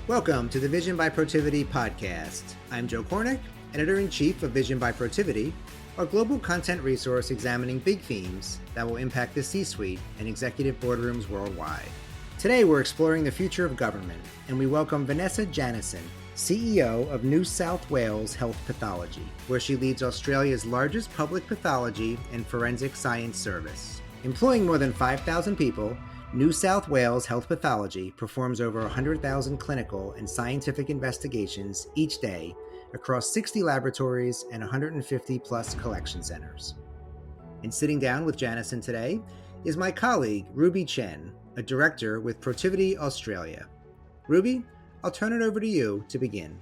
Welcome to the Vision by Protiviti podcast. I'm Joe Kornick, Editor-in-Chief of Vision by Protiviti, a global content resource examining big themes that will impact the C-suite and executive boardrooms worldwide. Today, we're exploring the future of government, and we welcome Vanessa Janissen, CEO of New South Wales Health Pathology, where she leads Australia's largest public pathology and forensic science service. Employing more than 5,000 people, New South Wales Health Pathology performs over 100,000 clinical and scientific investigations each day across 60 laboratories and 150 plus collection centers. And sitting down with Janissen today is my colleague, Ruby Chen, a director with Protiviti Australia. Ruby, I'll turn it over to you to begin.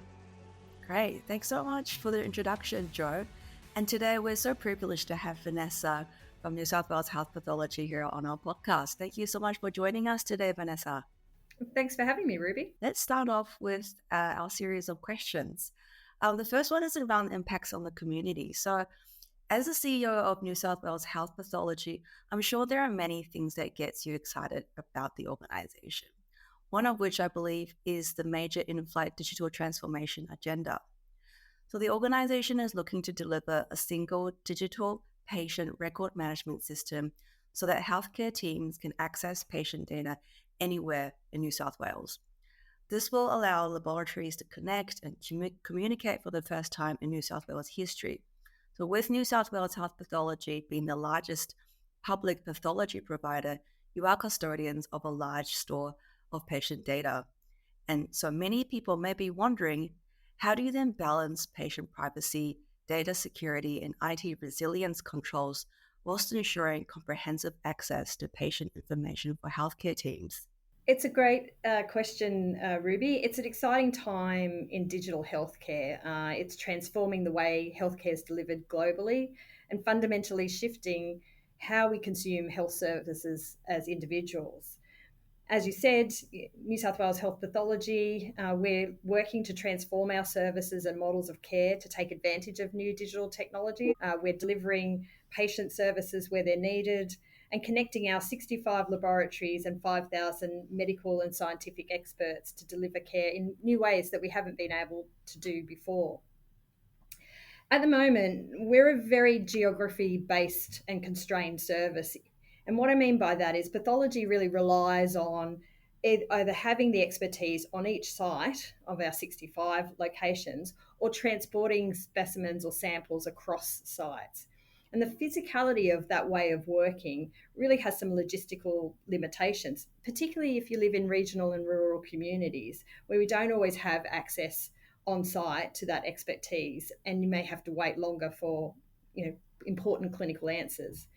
Great. Thanks so much for the introduction, Joe. And today we're so privileged to have Vanessa from New South Wales Health Pathology here on our podcast. Thank you so much for joining us today, Vanessa. Thanks for having me, Ruby. Let's start off with our series of questions. The first one is around impacts on the community. So as the CEO of New South Wales Health Pathology, I'm sure there are many things that gets you excited about the organization. One of which I believe is the major in-flight digital transformation agenda. So the organization is looking to deliver a single digital patient record management system so that healthcare teams can access patient data anywhere in New South Wales. This will allow laboratories to connect and communicate for the first time in New South Wales history. So with New South Wales Health Pathology being the largest public pathology provider, you are custodians of a large store of patient data. And so many people may be wondering, how do you then balance patient privacy, data security, and IT resilience controls whilst ensuring comprehensive access to patient information for healthcare teams? It's a great question, Ruby. It's an exciting time in digital healthcare. It's transforming the way healthcare is delivered globally and fundamentally shifting how we consume health services as individuals. As you said, New South Wales Health Pathology, we're working to transform our services and models of care to take advantage of new digital technology. We're delivering patient services where they're needed and connecting our 65 laboratories and 5,000 medical and scientific experts to deliver care in new ways that we haven't been able to do before. At the moment, we're a very geography-based and constrained service. And what I mean by that is pathology really relies on either having the expertise on each site of our 65 locations or transporting specimens or samples across sites. And the physicality of that way of working really has some logistical limitations, particularly if you live in regional and rural communities where we don't always have access on site to that expertise, and you may have to wait longer for important clinical answers.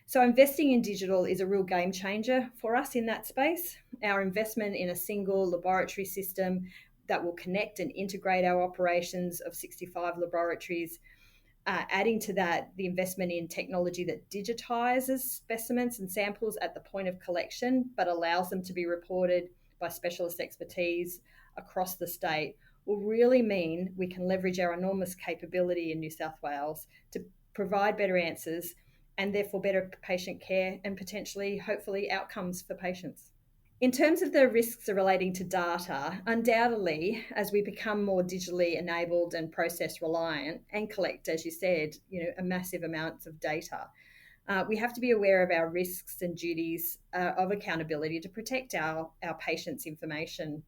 So investing in digital is a real game changer for us in that space. Our investment in a single laboratory system that will connect and integrate our operations of 65 laboratories, adding to that the investment in technology that digitizes specimens and samples at the point of collection, but allows them to be reported by specialist expertise across the state, will really mean we can leverage our enormous capability in New South Wales to provide better answers and therefore better patient care and potentially, hopefully, outcomes for patients. In terms of the risks relating to data, undoubtedly, as we become more digitally enabled and process reliant and collect, as you said, a massive amounts of data, we have to be aware of our risks and duties of accountability to protect our patients' information.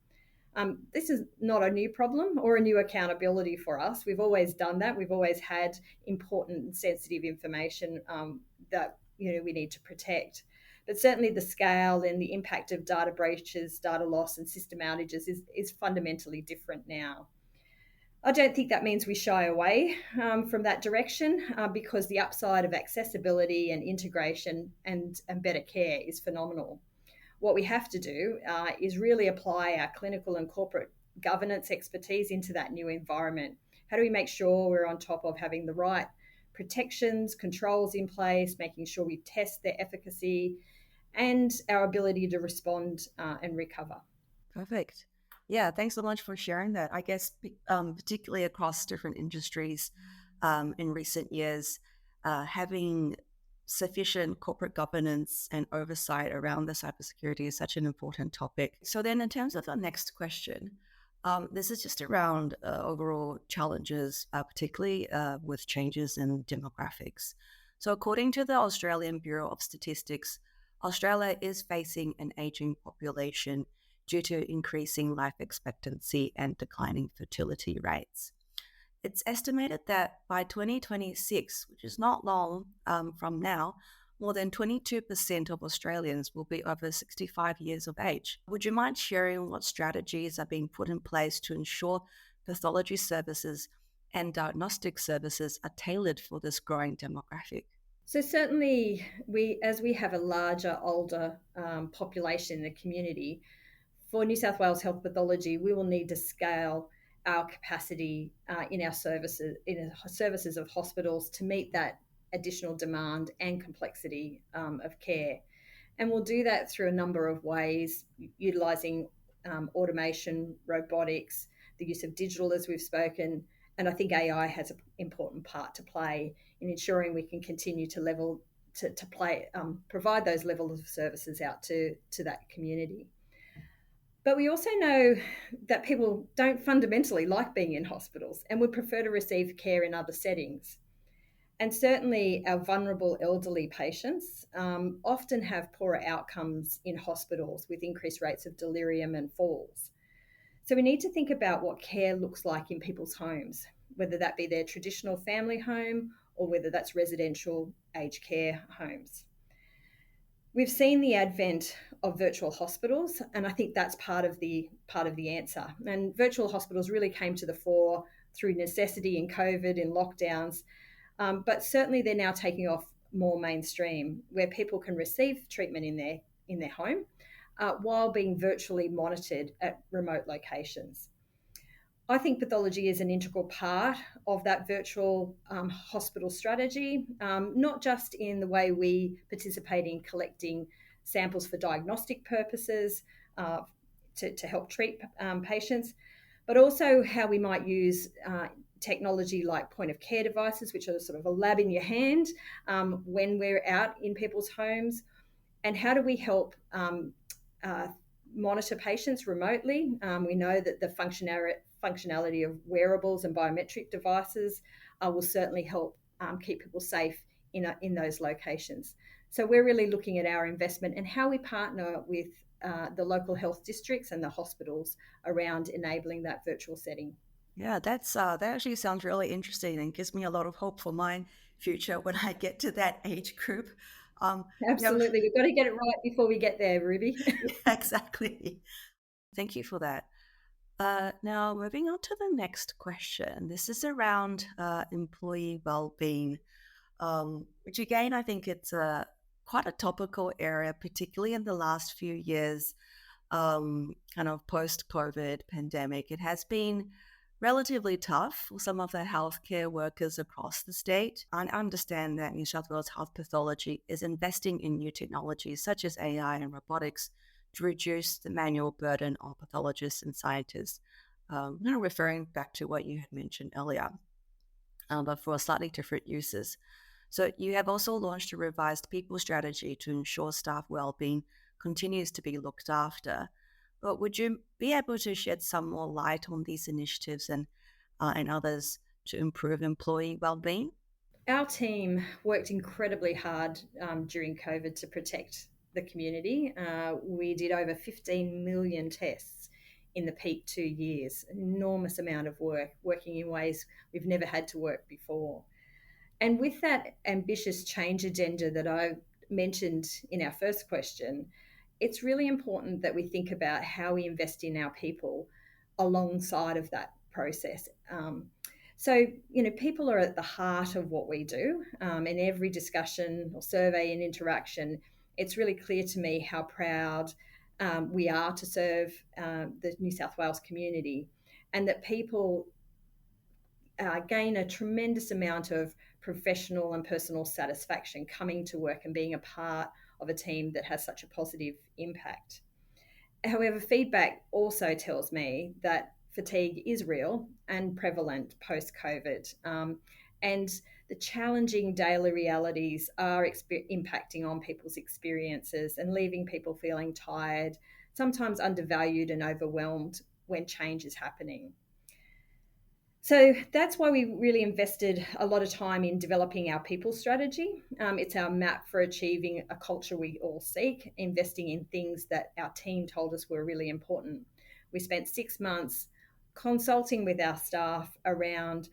This is not a new problem or a new accountability for us. We've always done that. We've always had important and sensitive information that we need to protect. But certainly the scale and the impact of data breaches, data loss and system outages is fundamentally different now. I don't think that means we shy away from that direction because the upside of accessibility and integration and better care is phenomenal. What we have to do is really apply our clinical and corporate governance expertise into that new environment. How do we make sure we're on top of having the right protections, controls in place, making sure we test their efficacy and our ability to respond and recover? Perfect. Yeah, thanks so much for sharing that. I guess particularly across different industries in recent years, having sufficient corporate governance and oversight around the cybersecurity is such an important topic. So then in terms of our next question, This is just around overall challenges, particularly with changes in demographics. So, according to the Australian Bureau of Statistics, Australia is facing an aging population due to increasing life expectancy and declining fertility rates. It's estimated that by 2026, which is not long from now, more than 22% of Australians will be over 65 years of age. Would you mind sharing what strategies are being put in place to ensure pathology services and diagnostic services are tailored for this growing demographic? So certainly, as we have a larger, older population in the community, for New South Wales Health Pathology, we will need to scale our capacity in our services of hospitals to meet that additional demand and complexity of care. And we'll do that through a number of ways, utilising automation, robotics, the use of digital, as we've spoken. And I think AI has an important part to play in ensuring we can continue to provide those levels of services out to that community. But we also know that people don't fundamentally like being in hospitals and would prefer to receive care in other settings. And certainly, our vulnerable elderly patients often have poorer outcomes in hospitals with increased rates of delirium and falls. So, we need to think about what care looks like in people's homes, whether that be their traditional family home or whether that's residential aged care homes. We've seen the advent of virtual hospitals, and I think that's part of the answer. And virtual hospitals really came to the fore through necessity in COVID, in lockdowns, but certainly they're now taking off more mainstream, where people can receive treatment in their home while being virtually monitored at remote locations. I think pathology is an integral part of that virtual hospital strategy, not just in the way we participate in collecting samples for diagnostic purposes to help treat patients, but also how we might use technology like point of care devices, which are sort of a lab in your hand when we're out in people's homes, and how do we help uh, monitor patients remotely. We know that the functionality of wearables and biometric devices will certainly help keep people safe in those locations. So we're really looking at our investment and how we partner with the local health districts and the hospitals around enabling that virtual setting. Yeah, that actually sounds really interesting and gives me a lot of hope for my future when I get to that age group. Yeah, Absolutely. We've got to get it right before we get there, Ruby. yeah, exactly. Thank you for that. Now, moving on to the next question. This is around employee well-being, which again, I think it's quite a topical area, particularly in the last few years, kind of post-COVID pandemic. It has been relatively tough for some of the healthcare workers across the state. I understand that New South Wales Health Pathology is investing in new technologies such as AI and robotics to reduce the manual burden on pathologists and scientists. Referring back to what you had mentioned earlier, but for slightly different uses. So you have also launched a revised people strategy to ensure staff well-being continues to be looked after. But would you be able to shed some more light on these initiatives and others to improve employee well-being? Our team worked incredibly hard during COVID to protect the community. We did over 15 million tests in the peak 2 years, an enormous amount of work, working in ways we've never had to work before. And with that ambitious change agenda that I mentioned in our first question, it's really important that we think about how we invest in our people alongside of that process. People are at the heart of what we do. In every discussion or survey and interaction, it's really clear to me how proud we are to serve the New South Wales community, and that people gain a tremendous amount of professional and personal satisfaction coming to work and being a part of a team that has such a positive impact. However, feedback also tells me that fatigue is real and prevalent post-COVID, and the challenging daily realities are impacting on people's experiences and leaving people feeling tired, sometimes undervalued and overwhelmed when change is happening. So that's why we really invested a lot of time in developing our people strategy. It's our map for achieving a culture we all seek, investing in things that our team told us were really important. We spent 6 months consulting with our staff around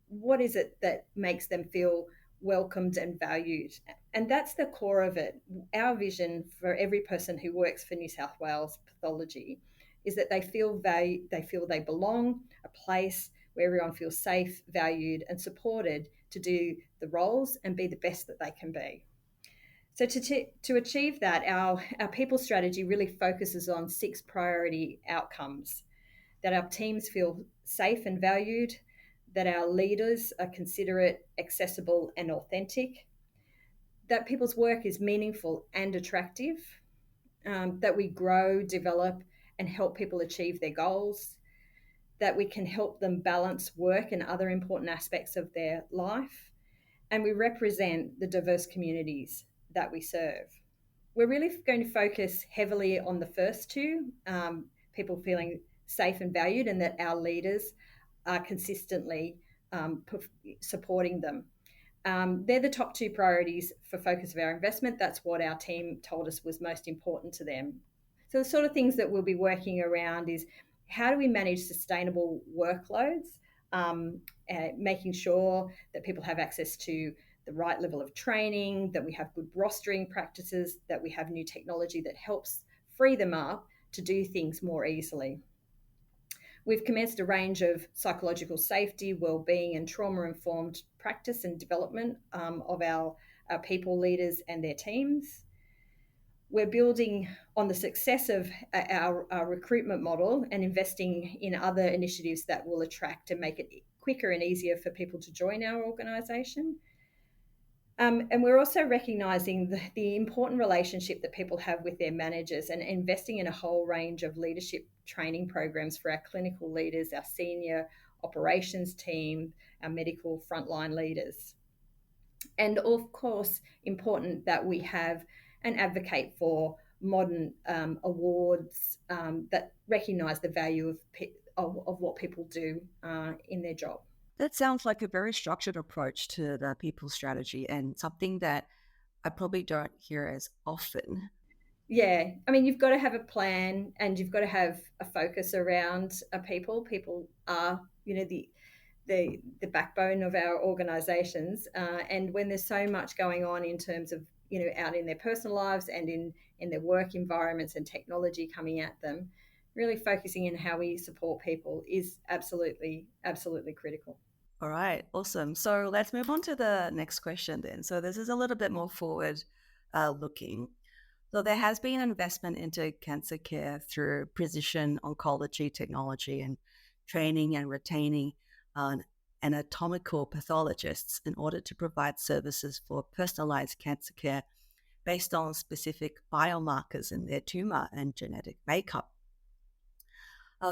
what is it that makes them feel welcomed and valued. And that's the core of it. Our vision for every person who works for New South Wales Pathology is that they feel valued, they feel they belong, a place where everyone feels safe, valued, and supported to do the roles and be the best that they can be. So to achieve that, our people strategy really focuses on 6 priority outcomes: that our teams feel safe and valued, that our leaders are considerate, accessible, and authentic, that people's work is meaningful and attractive, that we grow, develop, and help people achieve their goals, that we can help them balance work and other important aspects of their life, and we represent the diverse communities that we serve. We're really going to focus heavily on the first two, people feeling safe and valued, and that our leaders are consistently supporting them. They're the top 2 priorities for focus of our investment. That's what our team told us was most important to them. So the sort of things that we'll be working around is how do we manage sustainable workloads, making sure that people have access to the right level of training, that we have good rostering practices, that we have new technology that helps free them up to do things more easily. We've commenced a range of psychological safety, wellbeing, and trauma-informed practice and development of our people leaders and their teams. We're building on the success of our recruitment model and investing in other initiatives that will attract and make it quicker and easier for people to join our organisation. And we're also recognising the important relationship that people have with their managers and investing in a whole range of leadership training programs for our clinical leaders, our senior operations team, our medical frontline leaders. And of course, important that we have and advocate for modern awards that recognise the value of what people do in their job. That sounds like a very structured approach to the people strategy and something that I probably don't hear as often. Yeah, I mean, you've got to have a plan and you've got to have a focus around people. People are, the backbone of our organisations, and when there's so much going on in terms of out in their personal lives and in their work environments and technology coming at them, really focusing in how we support people is absolutely critical. All right, awesome. So let's move on to the next question then. So this is a little bit more forward looking. So there has been investment into cancer care through precision oncology technology and training and retaining anatomical pathologists in order to provide services for personalized cancer care based on specific biomarkers in their tumor and genetic makeup.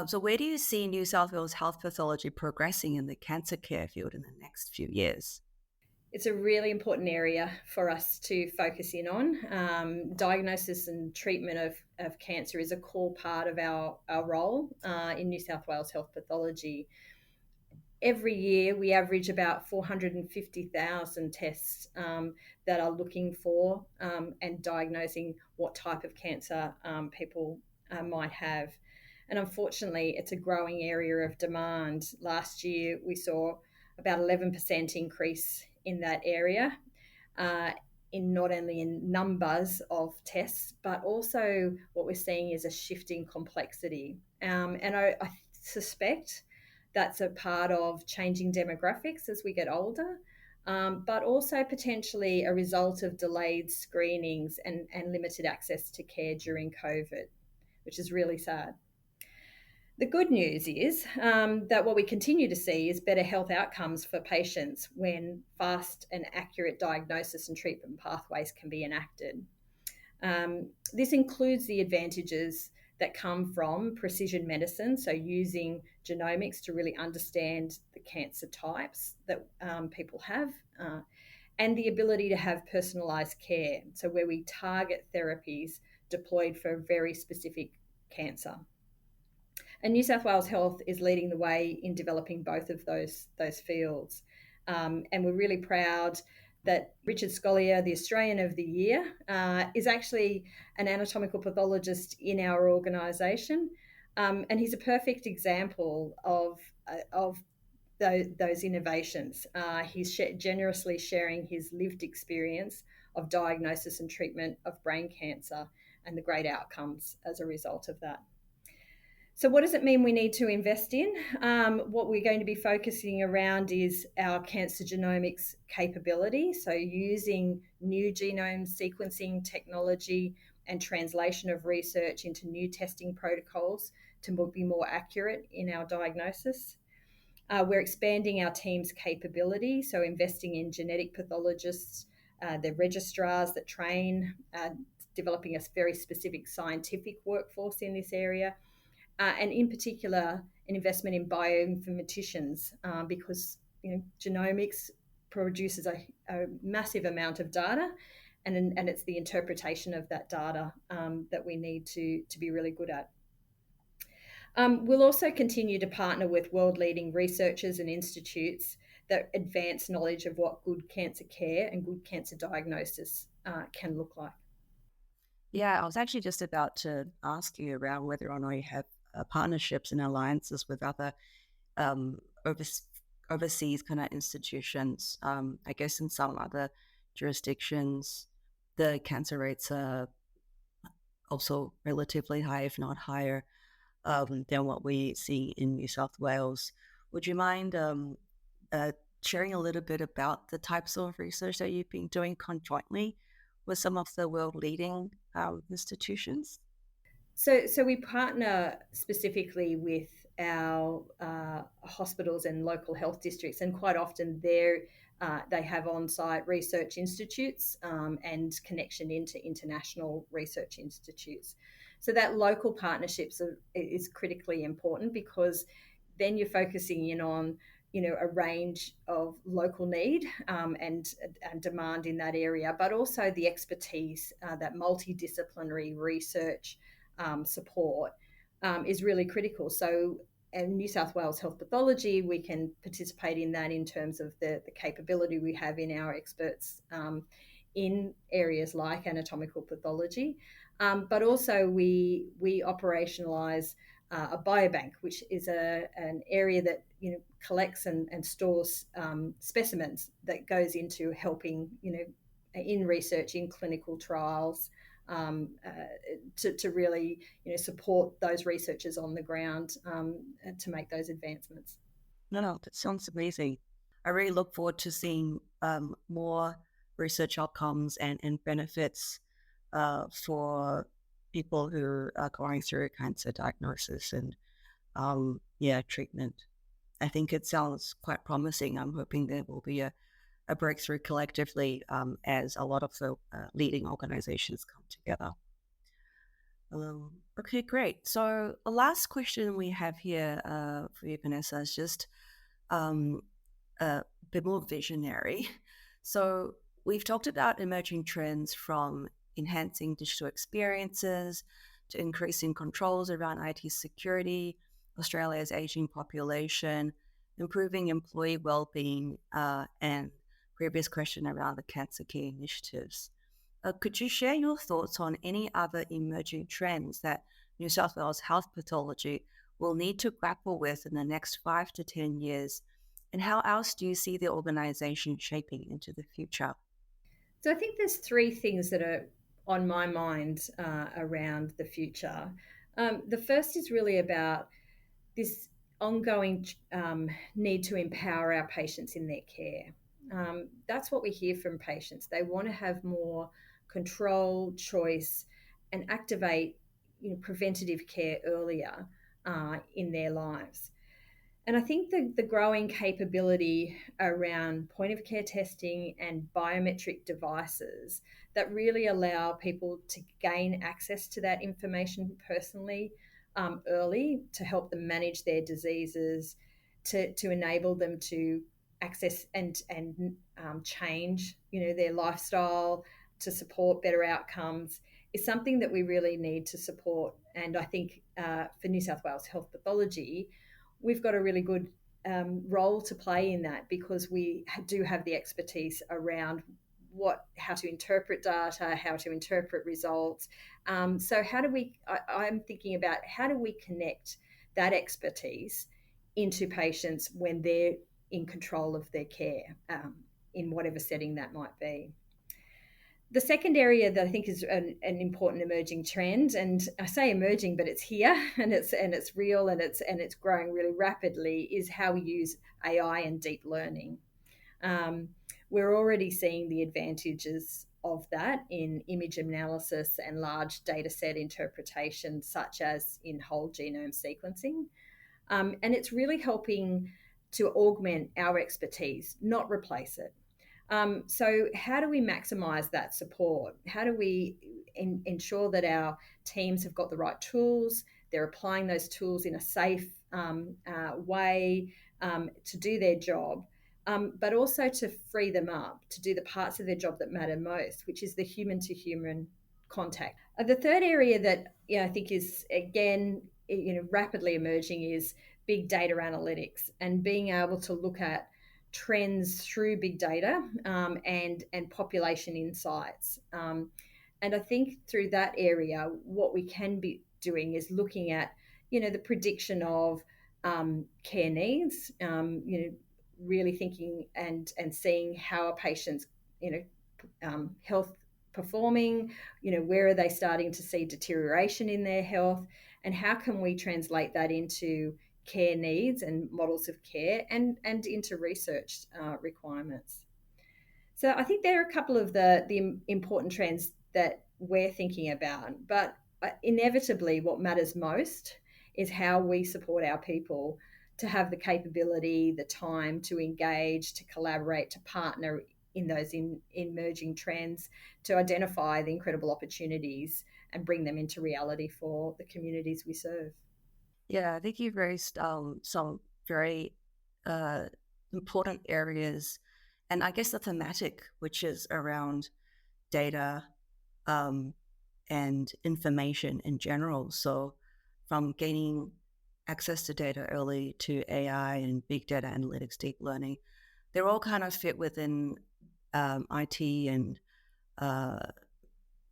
So where do you see New South Wales Health Pathology progressing in the cancer care field in the next few years? It's a really important area for us to focus in on. Diagnosis and treatment of cancer is a core part of our role in New South Wales Health Pathology. Every year, we average about 450,000 tests that are looking for and diagnosing what type of cancer people might have. And unfortunately, it's a growing area of demand. Last year, we saw about 11% increase in that area, in not only in numbers of tests, but also what we're seeing is a shifting complexity. And I suspect that's a part of changing demographics as we get older, but also potentially a result of delayed screenings and limited access to care during COVID, which is really sad. The good news is that what we continue to see is better health outcomes for patients when fast and accurate diagnosis and treatment pathways can be enacted. This includes the advantages that come from precision medicine, so using genomics to really understand the cancer types that people have, and the ability to have personalised care, so where we target therapies deployed for a very specific cancer. And New South Wales Health is leading the way in developing both of those fields. And we're really proud that Richard Scollier, the Australian of the Year, is actually an anatomical pathologist in our organisation. And he's a perfect example of those innovations. He's generously sharing his lived experience of diagnosis and treatment of brain cancer and the great outcomes as a result of that. So what does it mean we need to invest in? What we're going to be focusing around is our cancer genomics capability. So using new genome sequencing technology and translation of research into new testing protocols to be more accurate in our diagnosis. We're expanding our team's capability, so investing in genetic pathologists, the registrars that train, developing a very specific scientific workforce in this area, and in particular, an investment in bioinformaticians, because genomics produces a massive amount of data, and it's the interpretation of that data that we need to be really good at. We'll also continue to partner with world-leading researchers and institutes that advance knowledge of what good cancer care and good cancer diagnosis can look like. Yeah, I was actually just about to ask you around whether or not you have partnerships and alliances with other um, overseas kind of institutions. I guess in some other jurisdictions, the cancer rates are also relatively high, if not higher, than what we see in New South Wales. Would you mind sharing a little bit about the types of research that you've been doing conjointly with some of the world leading institutions? So we partner specifically with our hospitals and local health districts, and quite often they have on-site research institutes and connection into international research institutes. So that local partnerships is critically important, because then you're focusing in on a range of local need and demand in that area, but also the expertise, that multidisciplinary research support is really critical. So, and New South Wales Health Pathology, we can participate in that in terms of the capability we have in our experts in areas like anatomical pathology, but also we operationalise a biobank, which is an area that collects and stores specimens that goes into helping in research, in clinical trials, to really support those researchers on the ground to make those advancements. No, that sounds amazing. I really look forward to seeing more research outcomes and benefits for people who are going through cancer diagnosis and treatment. I think it sounds quite promising. I'm hoping there will be a breakthrough collectively as a lot of the leading organizations come together. Okay, great. So the last question we have here for you, Vanessa, is just a bit more visionary. So we've talked about emerging trends from enhancing digital experiences to increasing controls around IT security, Australia's aging population, improving employee well-being, and previous question around the cancer care initiatives. Could you share your thoughts on any other emerging trends that New South Wales Health Pathology will need to grapple with in the next 5 to 10 years? And how else do you see the organisation shaping into the future? So I think there's three things that are on my mind around the future. The first is really about this ongoing need to empower our patients in their care. That's what we hear from patients. They want to have more control, choice, and activate preventative care earlier in their lives. And I think the growing capability around point of care testing and biometric devices that really allow people to gain access to that information personally early, to help them manage their diseases, to enable them to access and change their lifestyle to support better outcomes, is something that we really need to support. And I think for New South Wales Health Pathology, we've got a really good role to play in that, because we do have the expertise around how to interpret data, how to interpret results. So I'm thinking about how do we connect that expertise into patients when they're in control of their care, in whatever setting that might be. The second area that I think is an important emerging trend, and I say emerging, but it's here and it's real and it's growing really rapidly, is how we use AI and deep learning. We're already seeing the advantages of that in image analysis and large data set interpretation, such as in whole genome sequencing. And it's really helping to augment our expertise, not replace it. So how do we maximize that support? How do we ensure that our teams have got the right tools, they're applying those tools in a safe way to do their job, but also to free them up to do the parts of their job that matter most, which is the human-to-human contact. The third area that I think is, again, rapidly emerging is big data analytics, and being able to look at trends through big data and population insights. And I think through that area, what we can be doing is looking at, the prediction of care needs, really thinking and seeing how are patients, health performing, where are they starting to see deterioration in their health, and how can we translate that into care needs and models of care and into research requirements. So I think there are a couple of the important trends that we're thinking about, but inevitably what matters most is how we support our people to have the capability, the time to engage, to collaborate, to partner in those emerging trends, to identify the incredible opportunities and bring them into reality for the communities we serve. Yeah, I think you've raised some very important areas, and I guess the thematic, which is around data and information in general. So from gaining access to data early to AI and big data analytics, deep learning, they're all kind of fit within IT and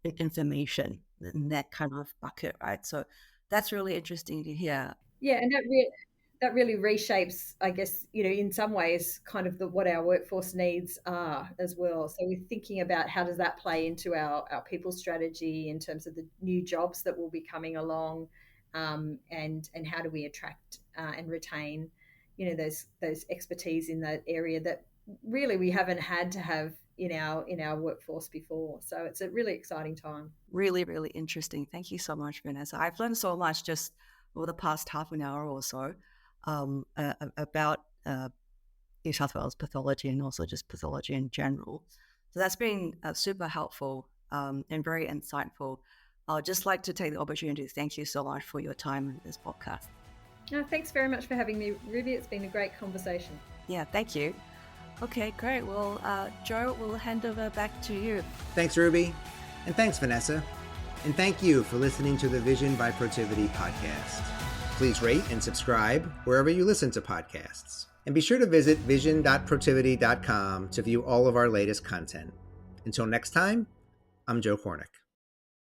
information in that kind of bucket, right? So that's really interesting to hear. Yeah, and that really reshapes, I guess, in some ways, kind of what our workforce needs are as well. So we're thinking about how does that play into our people strategy in terms of the new jobs that will be coming along, and how do we attract and retain, those expertise in that area that really we haven't had to have in our workforce before. So it's a really exciting time. Really, really interesting. Thank you so much, Vanessa. I've learned so much just over the past half an hour or so about New South Wales pathology and also just pathology in general. So that's been super helpful and very insightful. I'd just like to take the opportunity to thank you so much for your time in this podcast. Thanks very much for having me, Ruby. It's been a great conversation. Yeah, thank you. Okay, great. Well, Joe, we'll hand over back to you. Thanks, Ruby. And thanks, Vanessa. And thank you for listening to the Vision by Protiviti podcast. Please rate and subscribe wherever you listen to podcasts. And be sure to visit vision.protiviti.com to view all of our latest content. Until next time, I'm Joe Cornick.